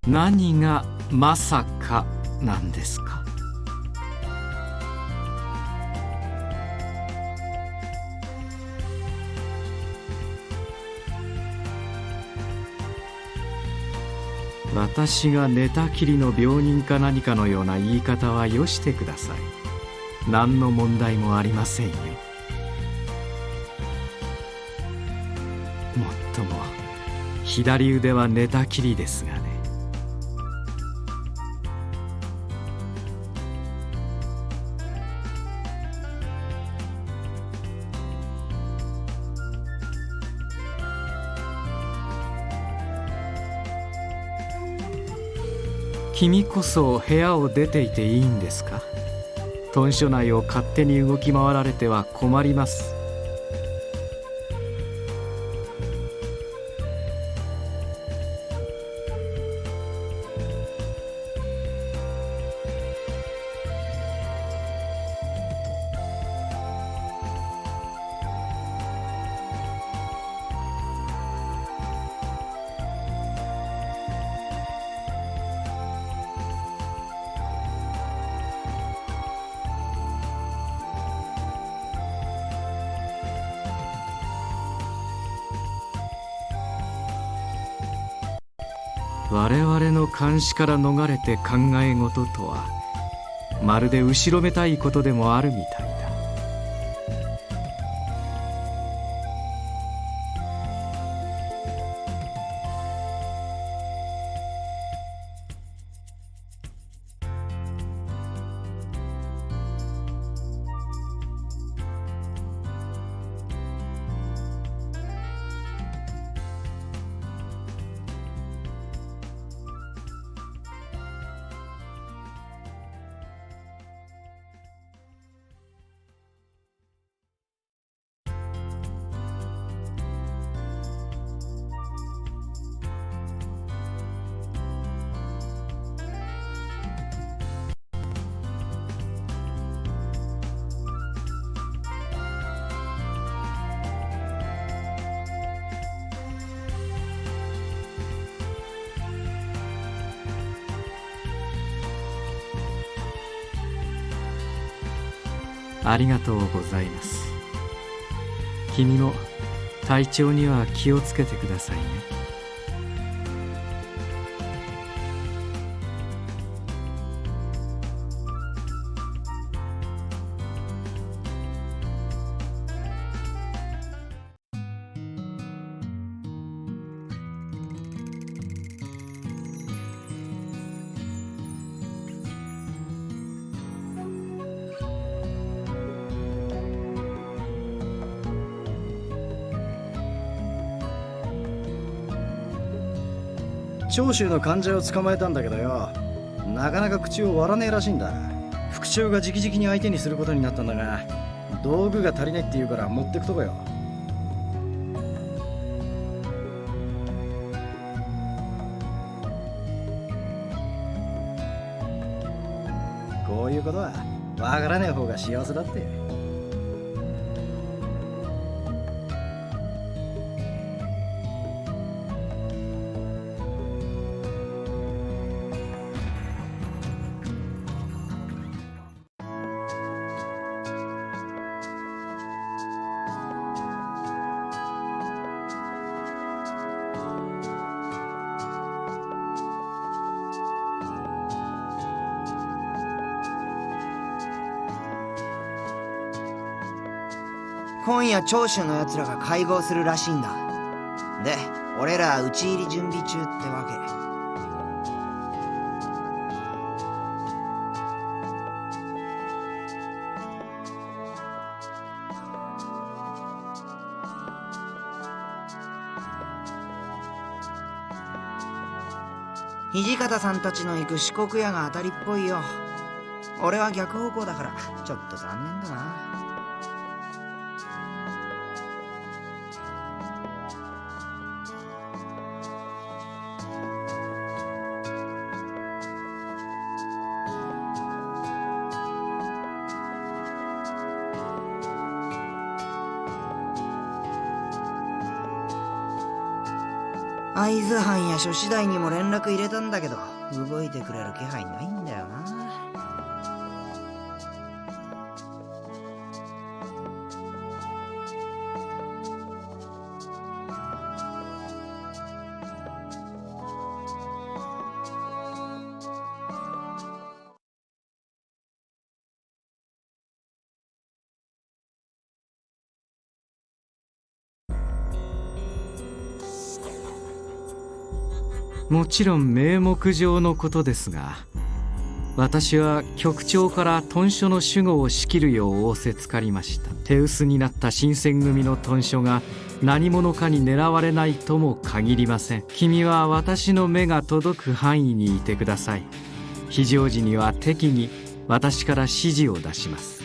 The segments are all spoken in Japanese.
何がまさかなんですか？私が寝たきりの病人か何かのような言い方はよしてください。何の問題もありませんよ。もっとも左腕は寝たきりですがね。君こそ部屋を出ていていいんですか？豚舎内を勝手に動き回られては困ります。我々の監視から逃れて考え事とはまるで後ろめたいことでもあるみたいだ。ありがとうございます。君も体調には気をつけてくださいね。長州の患者を捕まえたんだけどよ、なかなか口を割らねえらしいんだ。副長が直々に相手にすることになったんだが、道具が足りないって言うから持ってくとこよ。こういうことはわからねえ方が幸せだって。今夜長州のやつらが会合するらしいんだ。で、俺ら討ち入り準備中ってわけ。土方さんたちの行く四国屋が当たりっぽいよ。俺は逆方向だからちょっと残念だな。会津藩や諸次第にも連絡入れたんだけど、動いてくれる気配ないんだよな。もちろん名目上のことですが、私は局長から屯所の守護を仕切るよう仰せつかりました。手薄になった新選組の屯所が何者かに狙われないとも限りません。君は私の目が届く範囲にいてください。非常時には適宜私から指示を出します。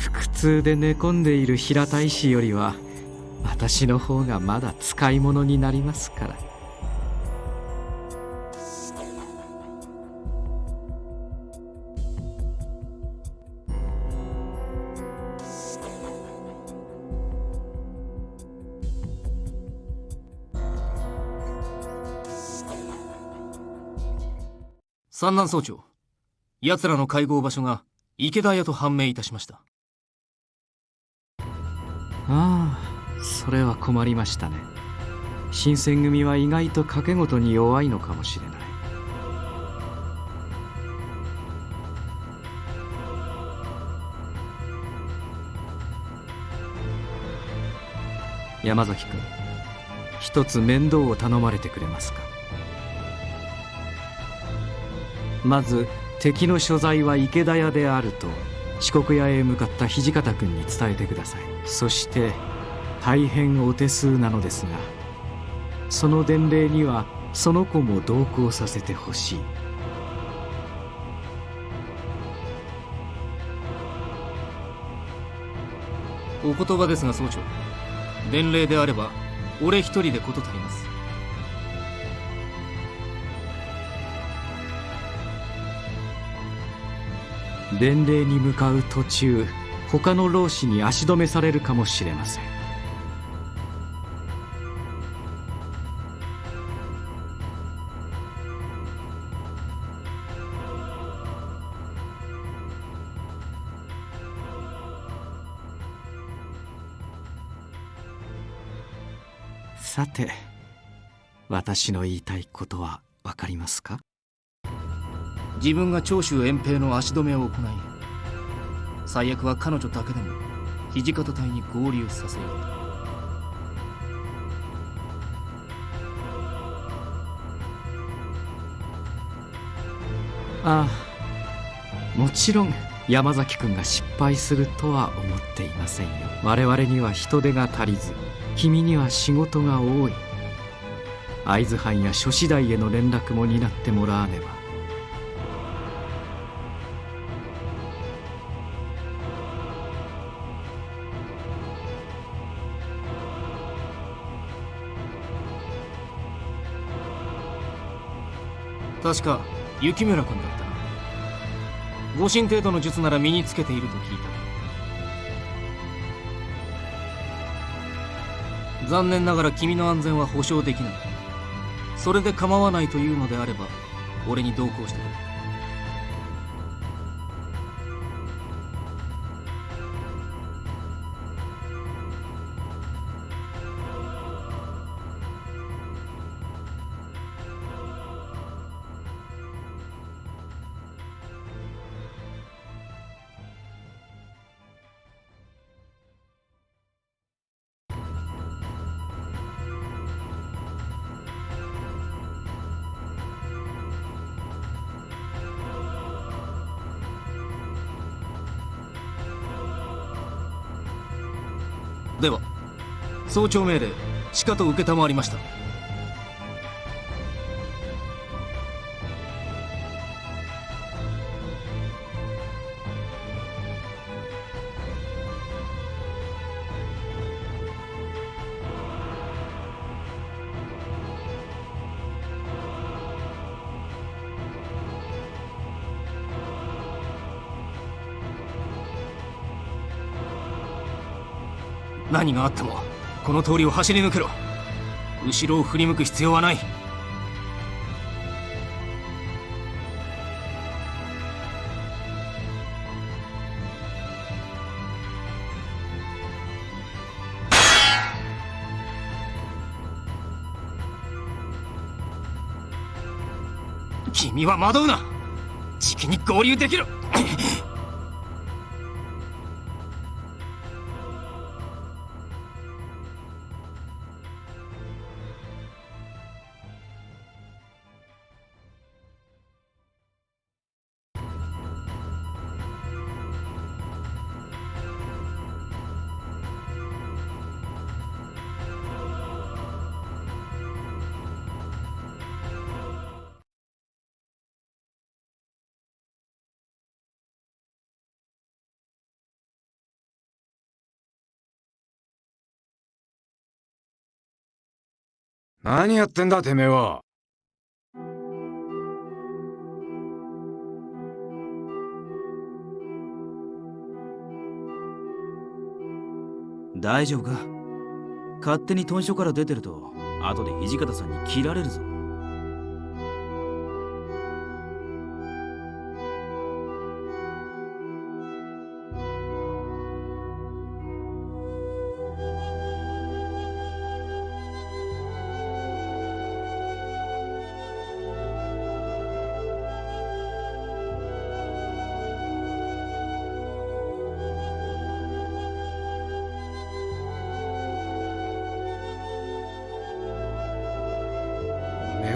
腹痛で寝込んでいる平太子よりは私の方がまだ使い物になりますから。三男総長、奴らの会合場所が池田屋と判明いたしました。ああ、それは困りましたね。新選組は意外と賭け事に弱いのかもしれない。山崎君、一つ面倒を頼まれてくれますか。まず敵の所在は池田屋であると四国屋へ向かった土方君に伝えてください。そして大変お手数なのですが、その伝令にはその子も同行させてほしい。お言葉ですが総長、伝令であれば俺一人で事足ります。伝令に向かう途中、他の浪士に足止めされるかもしれません。さて、私の言いたいことは分かりますか。自分が長州遠平の足止めを行い、最悪は彼女だけでも土方隊に合流させようと。ああ、もちろん山崎君が失敗するとは思っていませんよ。我々には人手が足りず、君には仕事が多い。会津藩や諸次第への連絡も担ってもらわねば。確か雪村君だったな。護身程度の術なら身につけていると聞いた。残念ながら君の安全は保証できない。それで構わないというのであれば俺に同行してくれ。では総長命令しかと承りました。何があってもこの通りを走り抜けろ。後ろを振り向く必要はない。君は惑うな。じきに合流できる。何やってんだてめえは。大丈夫か？勝手に豚書から出てると後で土方さんに切られるぞ。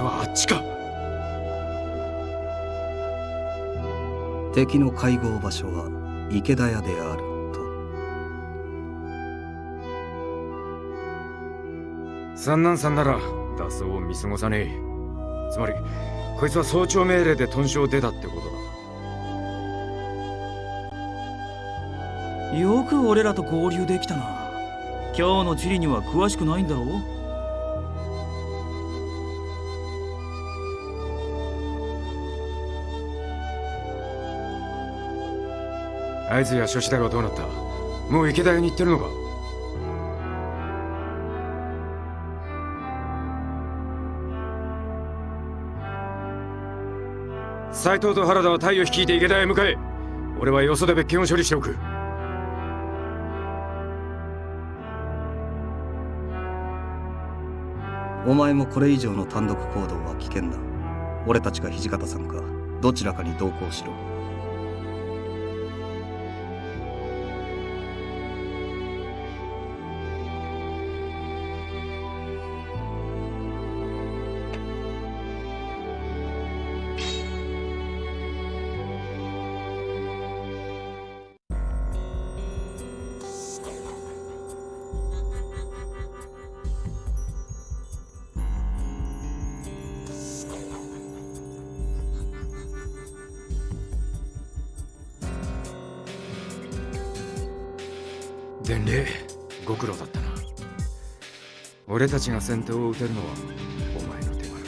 あっちか。敵の会合場所は池田屋であると。三男さんなら脱走を見過ごさねえ。つまりこいつは早朝命令で豚書を出たってことだ。よく俺らと合流できたな。今日の地理には詳しくないんだろう？あいつや諸子だがどうなった？もう池田屋に行ってるのか？斉藤と原田は隊を率いて池田屋へ向かえ。俺はよそで別件を処理しておく。お前もこれ以上の単独行動は危険だ。俺たちか土方さんかどちらかに同行しろ。伝令、ご苦労だったな。俺たちが先手を打てるのはお前の手柄だ。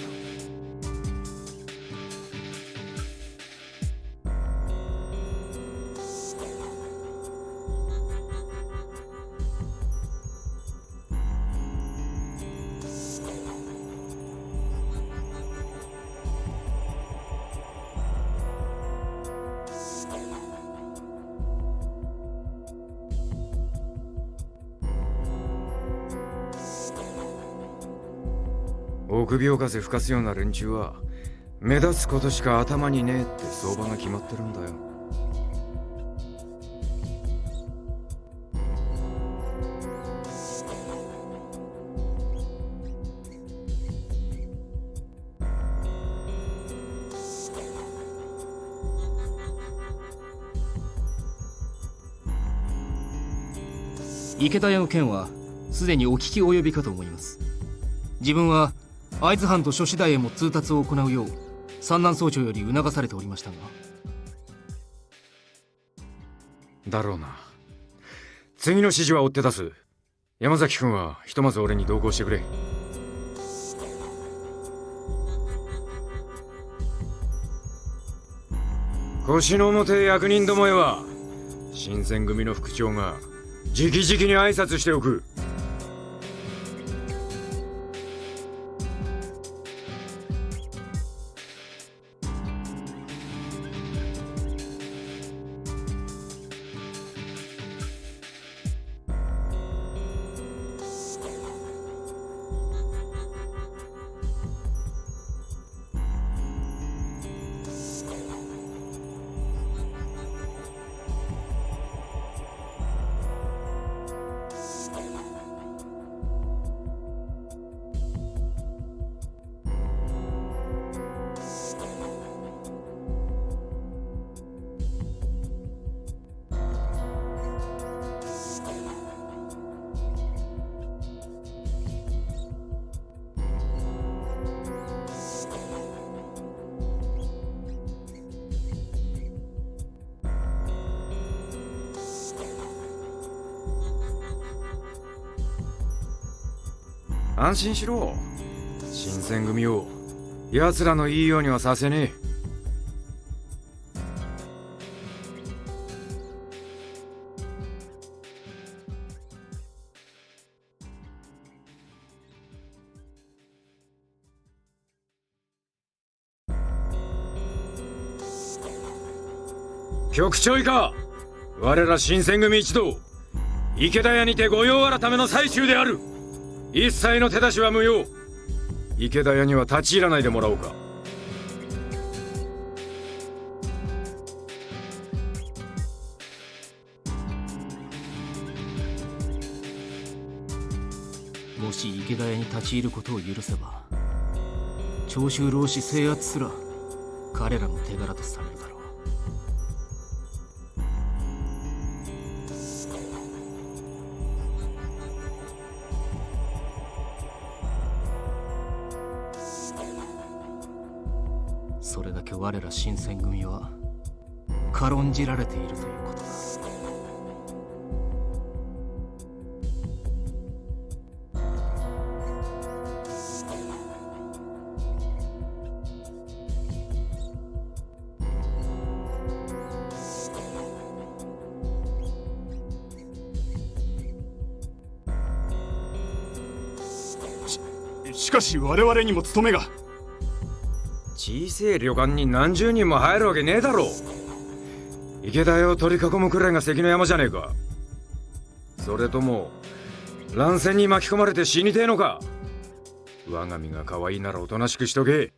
臆病風吹かすような連中は目立つことしか頭にねえって相場が決まってるんだよ。池田屋の件はすでにお聞き及びかと思います。自分は会津藩と諸次第へも通達を行うよう三男総長より促されておりましたが。だろうな。次の指示は追って出す。山崎君はひとまず俺に同行してくれ。腰の重て役人どもへは新選組の副長が直々に挨拶しておく。安心しろ。新選組を奴らのいいようにはさせねえ。局長以下、我ら新選組一同、池田屋にて御用改めの最中である。一切の手出しは無用。池田屋には立ち入らないでもらおうか。もし池田屋に立ち入ることを許せば、長州浪士制圧すら彼らの手柄とされるだろう。それだけ我ら新選組は軽んじられているということだ。しかし我々にも務めが。小せえ旅館に何十人も入るわけねえだろ。池田屋を取り囲むくらいが関の山じゃねえか。それとも乱戦に巻き込まれて死にてえのか。我が身が可愛いならおとなしくしとけ。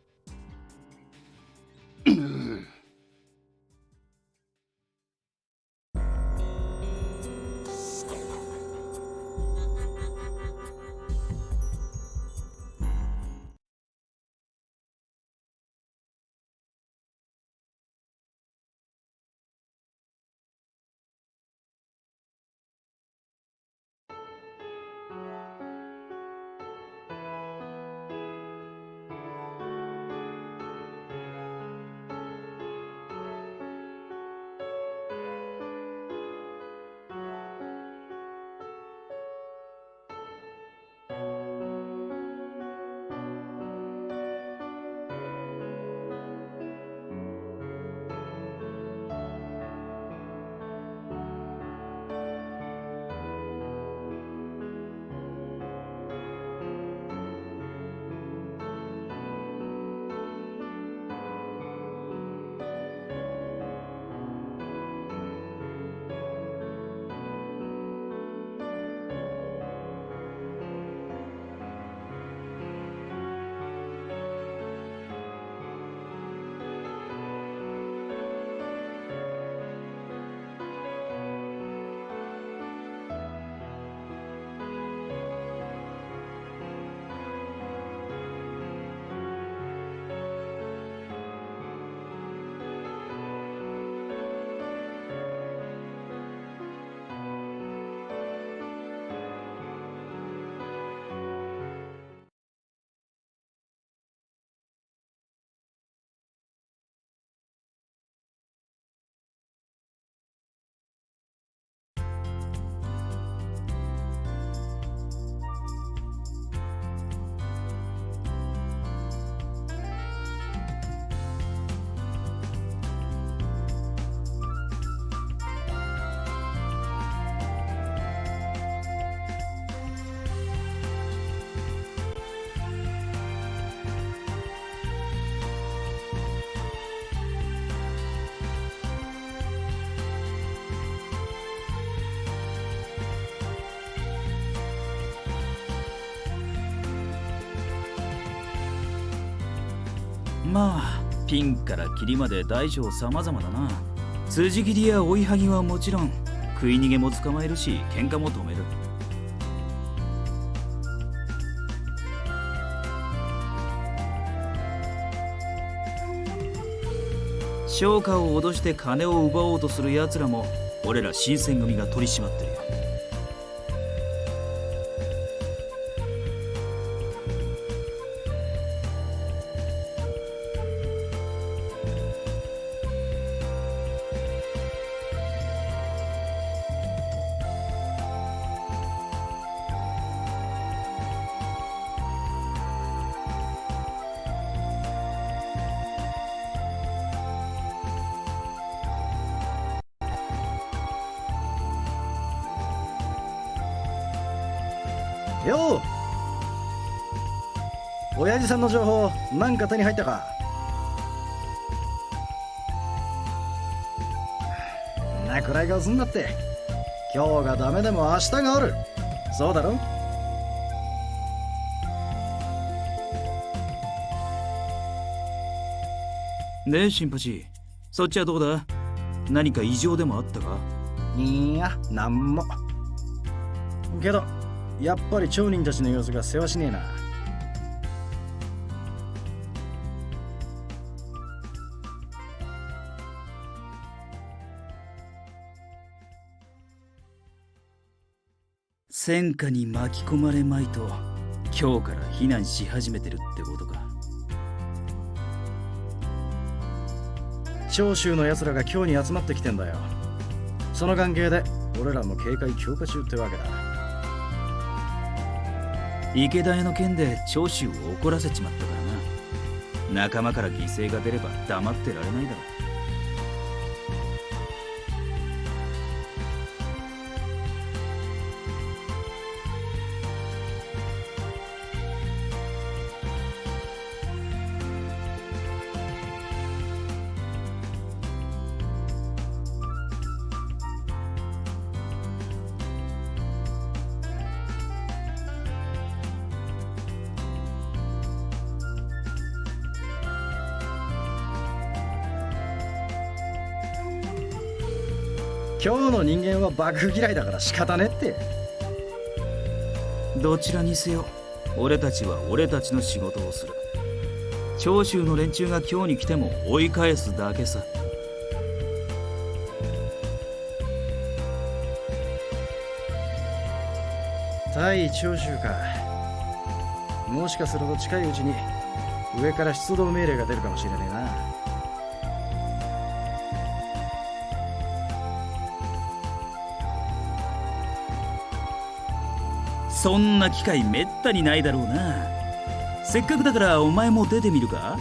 まあピンからキリまで大小様々だな。辻斬りや追いはぎはもちろん、食い逃げも捕まえるし喧嘩も止める。商家を脅して金を奪おうとする奴らも俺ら新選組が取り締まってるよ。よう、親父さんの情報なんか手に入ったか？んな暗い顔すんなって。今日がダメでも明日がある。そうだろ？ねえ新八、そっちはどうだ？何か異常でもあったか？いや、なんも。けどやっぱり町人たちの様子が世話しねえな。戦火に巻き込まれまいと今日から避難し始めてるってことか。長州の奴らが今日に集まってきてんだよ。その関係で俺らも警戒強化中ってわけだ。池田屋の件で長州を怒らせちまったからな。仲間から犠牲が出れば黙ってられないだろう。今日の人間は爆風嫌いだから仕方ねって。どちらにせよ俺たちは俺たちの仕事をする。長州の連中が今日に来ても追い返すだけさ。対長州か。もしかすると近いうちに上から出動命令が出るかもしれねえな。そんな機会めったにないだろうな。せっかくだからお前も出てみるか？